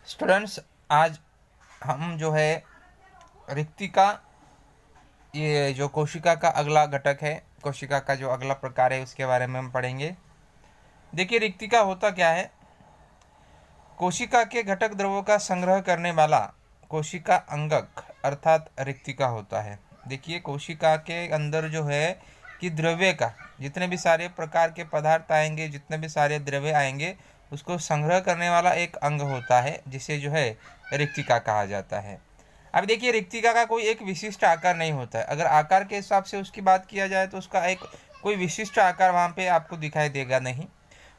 Students, आज हम जो है रिक्तिका, ये जो कोशिका का अगला घटक है, कोशिका का जो अगला प्रकार है उसके बारे में हम पढ़ेंगे। देखिए, रिक्तिका होता क्या है। कोशिका के घटक द्रवों का संग्रह करने वाला कोशिका अंगक अर्थात रिक्तिका होता है। देखिए, कोशिका के अंदर जो है कि द्रव्य का जितने भी सारे प्रकार के पदार्थ आएंगे, जितने भी सारे द्रव्य आएंगे, उसको संग्रह करने वाला एक अंग होता है जिसे जो है रिक्तिका कहा जाता है। अब देखिए, रिक्तिका का कोई एक विशिष्ट आकार नहीं होता है। अगर आकार के हिसाब से उसकी बात किया जाए तो उसका एक कोई विशिष्ट आकार वहाँ पे आपको दिखाई देगा नहीं।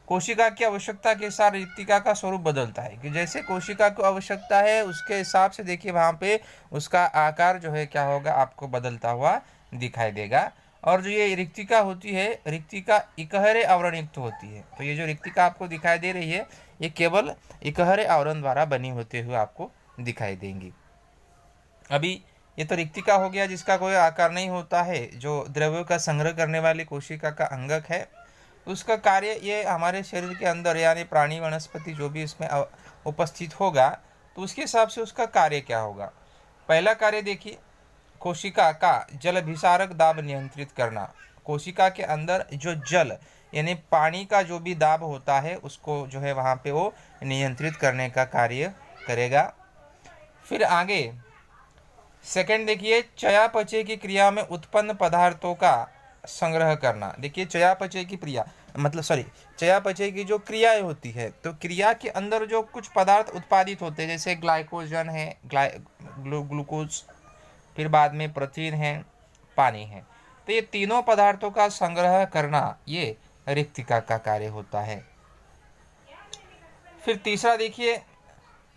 कोशिका की आवश्यकता के साथ रिक्तिका का स्वरूप बदलता है कि जैसे कोशिका को आवश्यकता है उसके हिसाब से देखिए वहाँ पे उसका आकार जो है क्या होगा, आपको बदलता हुआ दिखाई देगा। और जो ये रिक्तिका होती है, रिक्तिका इकहरे आवरण युक्त होती है। तो ये जो रिक्तिका आपको दिखाई दे रही है, ये केवल इकहरे आवरण द्वारा बनी होते हुए आपको दिखाई देंगी। अभी ये तो रिक्तिका हो गया जिसका कोई आकार नहीं होता है, जो द्रव्यों का संग्रह करने वाली कोशिका का अंगक है। उसका कार्य ये हमारे शरीर के अंदर यानी प्राणी वनस्पति जो भी इसमें उपस्थित होगा तो उसके हिसाब से उसका कार्य क्या होगा। पहला कार्य देखिए, कोशिका का जलभिसारक दाब नियंत्रित करना। कोशिका के अंदर जो जल यानी पानी का जो भी दाब होता है उसको जो है वहाँ पे वो नियंत्रित करने का कार्य करेगा। फिर आगे सेकंड देखिए, चयापचय की क्रिया में उत्पन्न पदार्थों का संग्रह करना। देखिए, चयापचय की क्रिया चयापचय की जो क्रियाएं होती है, तो क्रिया के अंदर जो कुछ पदार्थ उत्पादित होते हैं जैसे ग्लाइकोजन है, ग्लूकोज, फिर बाद में प्रोटीन है, पानी है, तो ये तीनों पदार्थों का संग्रह करना ये रिक्तिका का कार्य होता है। फिर तीसरा देखिए,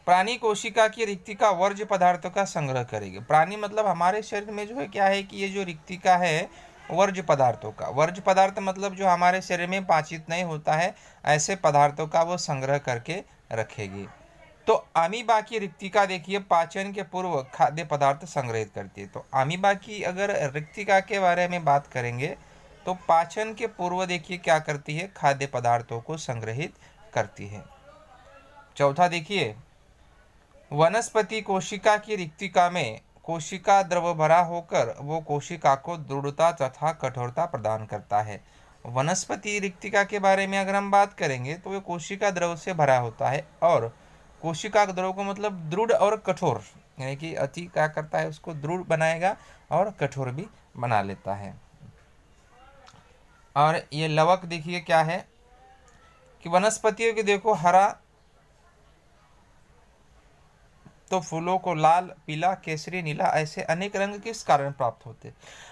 प्राणी कोशिका की रिक्तिका वर्ज्य पदार्थों का संग्रह करेगी। प्राणी मतलब हमारे शरीर में जो है क्या है कि ये जो रिक्तिका है वर्ज्य पदार्थों का, वर्ज्य पदार्थ मतलब जो हमारे शरीर में पाचित नहीं होता है, ऐसे पदार्थों का वो संग्रह करके रखेगी। तो अमीबा की रिक्तिका देखिए पाचन के पूर्व खाद्य पदार्थ संग्रहित करती है। तो अमीबा की अगर रिक्तिका के बारे में बात करेंगे तो पाचन के पूर्व देखिए क्या करती है, खाद्य पदार्थों को संग्रहित करती है। चौथा देखिए, वनस्पति कोशिका की रिक्तिका में कोशिका द्रव भरा होकर वो कोशिका को दृढ़ता तथा कठोरता प्रदान करता है। वनस्पति रिक्तिका के बारे में अगर हम बात करेंगे तो वो कोशिका द्रव से भरा होता है, और कोशिका द्रव को मतलब दृढ़ और कठोर, यानी कि अति क्या करता है, उसको दृढ़ बनाएगा और कठोर भी बना लेता है। और ये लवक देखिए क्या है कि वनस्पतियों के देखो हरा तो फूलों को लाल, पीला, केसरी, नीला ऐसे अनेक रंग किस कारण प्राप्त होते।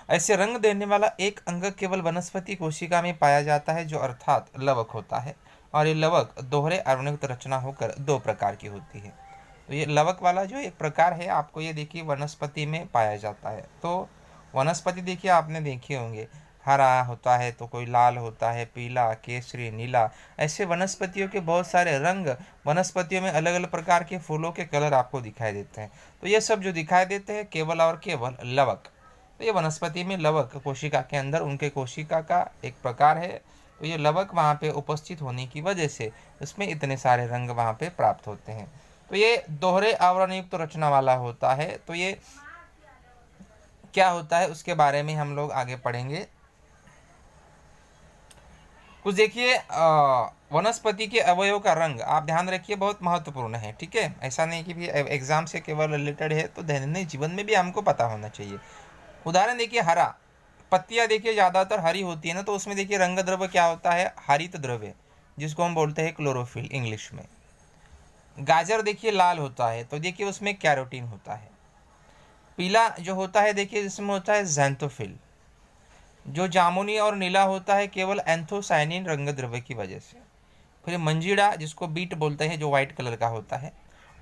ऐसे रंग देने वाला एक अंग केवल वनस्पति कोशिका में पाया जाता है, जो अर्थात लवक होता है। और ये लवक दोहरे आवरणयुक्त रचना होकर दो प्रकार की होती है। तो ये लवक वाला जो एक प्रकार है आपको ये देखिए वनस्पति में पाया जाता है। तो वनस्पति देखिए आपने देखे होंगे, हरा होता है तो कोई लाल होता है, पीला, केसरी, नीला, ऐसे वनस्पतियों के बहुत सारे रंग, वनस्पतियों में अलग अलग प्रकार के फूलों के कलर आपको दिखाई देते हैं। तो ये सब जो दिखाई देते हैं केवल और केवल लवक। तो ये वनस्पति में लवक कोशिका के अंदर उनके कोशिका का एक प्रकार है। तो ये लवक वहाँ पे उपस्थित होने की वजह से उसमें इतने सारे रंग वहाँ पे प्राप्त होते हैं। तो ये दोहरे आवरण युक्त रचना वाला होता है। तो ये क्या होता है उसके बारे में हम लोग आगे पढ़ेंगे। कुछ देखिए, वनस्पति के अवयव का रंग आप ध्यान रखिए, बहुत महत्वपूर्ण है। ठीक है, ऐसा नहीं कि भी एग्जाम से केवल रिलेटेड है, तो दैनिक जीवन में भी हमको पता होना चाहिए। उदाहरण देखिए, हरा, पत्तियां देखिए ज़्यादातर हरी होती है ना, तो उसमें देखिए रंग द्रव्य क्या होता है, हरित द्रव्य, जिसको हम बोलते हैं क्लोरोफिल इंग्लिश में। गाजर देखिए लाल होता है तो देखिए उसमें कैरोटीन होता है। पीला जो होता है देखिए जिसमें होता है ज़ैंथोफिल। जो जामुनी और नीला होता है केवल एंथोसाइनिन रंग द्रव्य की वजह से। फिर मंजीरा जिसको बीट बोलते हैं जो वाइट कलर का होता है,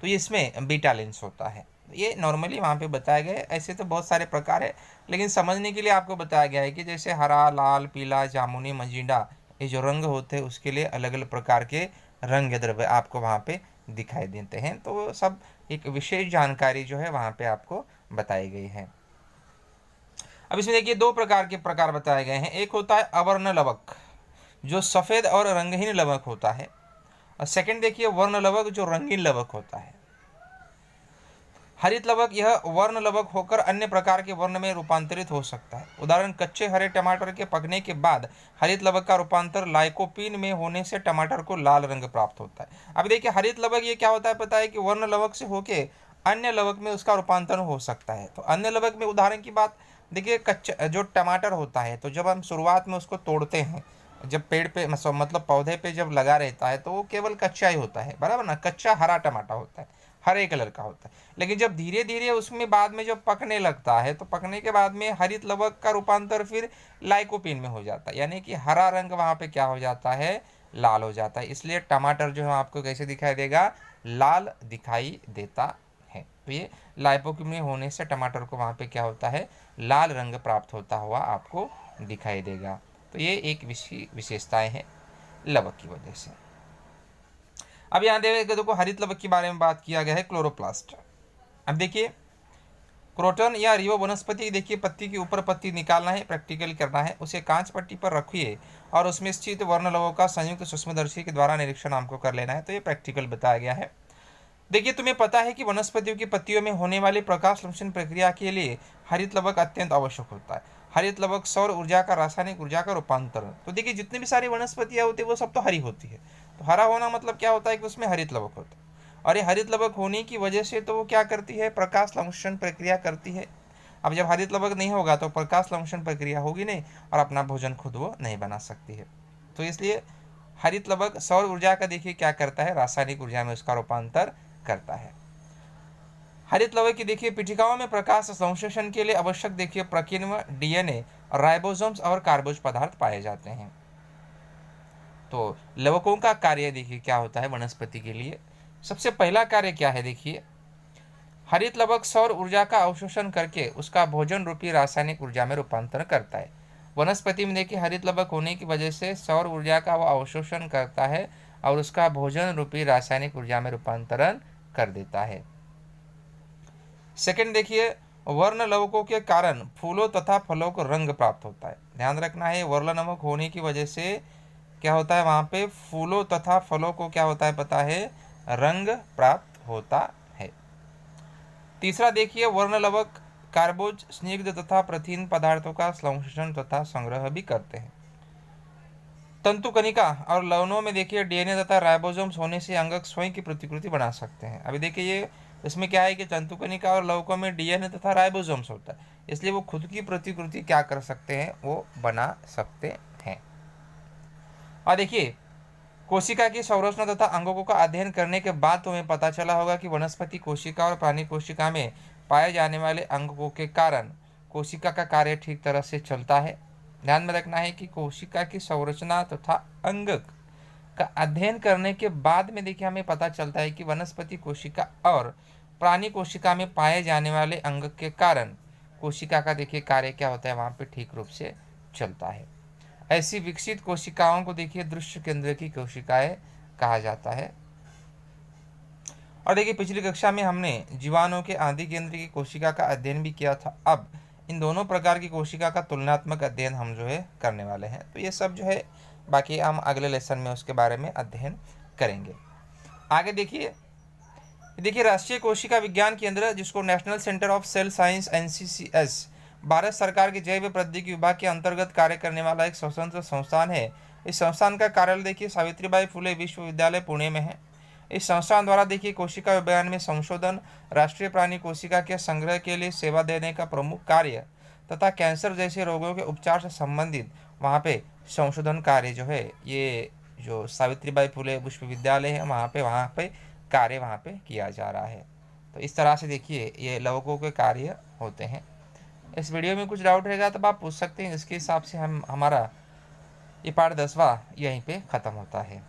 तो ये इसमें बीटालिन्स होता है। ये नॉर्मली वहाँ पे बताया गया है, ऐसे तो बहुत सारे प्रकार है, लेकिन समझने के लिए आपको बताया गया है कि जैसे हरा, लाल, पीला, जामुनी, मंजीरा, ये जो रंग होते हैं उसके लिए अलग अलग प्रकार के रंग द्रव्य आपको वहाँ पे दिखाई देते हैं। तो सब एक विशेष जानकारी जो है वहाँ पे आपको बताई गई है। अब इसमें देखिए दो प्रकार के प्रकार बताए गए हैं। एक होता है अवर्ण लवक जो सफ़ेद और रंगहीन लवक होता है, और सेकंड देखिए वर्ण लवक जो रंगीन लवक होता है। हरित लवक यह वर्ण लवक होकर अन्य प्रकार के वर्ण में रूपांतरित हो सकता है। उदाहरण, कच्चे हरे टमाटर के पकने के बाद हरित लवक का रूपांतर लाइकोपीन में होने से टमाटर को लाल रंग प्राप्त होता है। अब देखिए हरित लवक ये क्या होता है पता है कि वर्ण लवक से होके अन्य लवक में उसका रूपांतरण हो सकता है। तो अन्य लवक में उदाहरण की बात देखिए, कच्चा जो टमाटर होता है तो जब हम शुरुआत में उसको तोड़ते हैं, जब पेड़ पे मतलब पौधे पे जब लगा रहता है तो वो केवल कच्चा ही होता है, बराबर ना, कच्चा हरा टमाटर होता है, हरे कलर का होता है। लेकिन जब धीरे धीरे उसमें बाद में जब पकने लगता है तो पकने के बाद में हरित लवक का रूपांतर फिर लाइकोपीन में हो जाता है, यानी कि हरा रंग वहाँ पे क्या हो जाता है, लाल हो जाता है। इसलिए टमाटर जो है आपको कैसे दिखाई देगा, लाल दिखाई देता है। तो ये लाइकोपीन में होने से टमाटर को वहाँ पे क्या होता है, लाल रंग प्राप्त होता हुआ आपको दिखाई देगा। तो ये एक विशेषताएं हैं लवक की वजह से। अब यहाँ देखो हरित लवक के बारे में बात किया गया है, क्लोरोप्लास्ट। अब देखिए क्रोटन या रियो वनस्पति, देखिए पत्ती के ऊपर पत्ती निकालना है, प्रैक्टिकल करना है, उसे कांच पट्टी पर रखिए और उसमें स्थित वर्ण लवों का संयुक्त सूक्ष्मदर्शी के द्वारा निरीक्षण हमको कर लेना है। तो ये प्रैक्टिकल बताया गया है। देखिए तुम्हें पता है कि वनस्पतियों की पत्तियों में होने वाली प्रकाश संश्लेषण प्रक्रिया के लिए हरित लवक अत्यंत आवश्यक होता है। हरित लवक सौर ऊर्जा का रासायनिक ऊर्जा का रूपांतरण। तो देखिए जितनी भी सारी वनस्पतियां होती है वो सब तो हरी होती है। तो हरा होना मतलब क्या होता है कि उसमें हरित लवक होता है, और ये हरित लवक होने की वजह से तो वो क्या करती है, प्रकाश संश्लेषण प्रक्रिया करती है। अब जब हरित लवक नहीं होगा तो प्रकाश संश्लेषण प्रक्रिया होगी नहीं और अपना भोजन खुद वो नहीं बना सकती है। तो इसलिए हरित लवक सौर ऊर्जा का देखिए क्या करता है, रासायनिक ऊर्जा में उसका रूपांतर करता है। हरित लवक की देखिए पिटिकाओं में प्रकाश संश्लेषण के लिए आवश्यक देखिए प्रकीर्णन, डीएनए, राइबोसोम्स और कार्बोज पदार्थ पाए जाते हैं। तो लवकों का कार्य देखिए क्या होता है वनस्पति के लिए। सबसे पहला कार्य क्या है, देखिए हरित लवक सौर ऊर्जा का अवशोषण करके उसका भोजन रूपी रासायनिक ऊर्जा में रूपांतरण करता है। वनस्पति में देखिए हरित लवक होने की वजह से सौर ऊर्जा का वह अवशोषण करता है और उसका भोजन रूपी रासायनिक ऊर्जा में रूपांतरण कर देता है। सेकंड देखिए, वर्ण लवकों के कारण फूलों तथा फलों को रंग प्राप्त होता है। ध्यान रखना है, वर्ण लवक होने की वजह से क्या होता है, वहां पे फूलों तथा फलों को क्या होता है पता है, रंग प्राप्त होता है। तीसरा देखिए, वर्ण लवक कार्बोज, स्निग्ध तथा प्रथिन पदार्थों का संश्लेषण तथा संग्रह भी करते हैं। तंतु कणिका और लवणों में देखिए डीएनए तथा राइबोसोम्स होने से अंगक स्वयं की प्रतिकृति बना सकते हैं। अभी देखिए ये इसमें क्या है कि तंतु कणिका और लवकों में डीएनए तथा राइबोसोम्स होता है, इसलिए वो खुद की प्रतिकृति क्या कर सकते हैं, वो बना सकते हैं। और देखिए कोशिका की संरचना तथा अंगों का अध्ययन करने के बाद तुम्हें पता चला होगा कि वनस्पति कोशिका और प्राणी कोशिका में पाए जाने वाले अंगों के कारण कोशिका का कार्य ठीक तरह से चलता है। ध्यान में रखना है कि कोशिका की संरचना तथा अंग का अध्ययन करने के बाद में देखिए हमें पता चलता है कि वनस्पति कोशिका और प्राणी कोशिका में पाए जाने वाले अंग के कारण कोशिका का देखिए कार्य क्या होता है, वहाँ पे ठीक रूप से चलता है। ऐसी विकसित कोशिकाओं को देखिए दृश्य केंद्र की कोशिकाएं कहा जाता है। और देखिए पिछली कक्षा में हमने जीवाणु के आदि केंद्र की कोशिका का अध्ययन भी किया था। अब इन दोनों प्रकार की कोशिका का तुलनात्मक अध्ययन हम जो है करने वाले हैं। तो ये सब जो है बाकी हम अगले लेसन में उसके बारे में अध्ययन करेंगे। आगे देखिए राष्ट्रीय कोशिका विज्ञान केंद्र, जिसको National Centre of Cell Science NCCS, Bharat सरकार के जैव प्रौद्योगिकी विभाग के अंतर्गत कार्य करने वाला एक स्वतंत्र संस्थान है। इस संस्थान का कार्यालय देखिए सावित्रीबाई फुले विश्वविद्यालय पुणे में है। इस संस्थान द्वारा देखिए कोशिका विज्ञान में संशोधन, राष्ट्रीय प्राणी कोशिका के संग्रह के लिए सेवा देने का प्रमुख कार्य तथा कैंसर जैसे रोगों के उपचार से संबंधित वहाँ पे संशोधन कार्य जो है, ये जो सावित्रीबाई फुले विश्वविद्यालय है वहाँ पे कार्य वहाँ पे किया जा रहा है। तो इस तरह से देखिए ये लवकों के कार्य होते हैं। इस वीडियो में कुछ डाउट रहेगा तो आप पूछ सकते हैं। इसके हिसाब से हमारा ये पाठ 10वां यहीं पे ख़त्म होता है।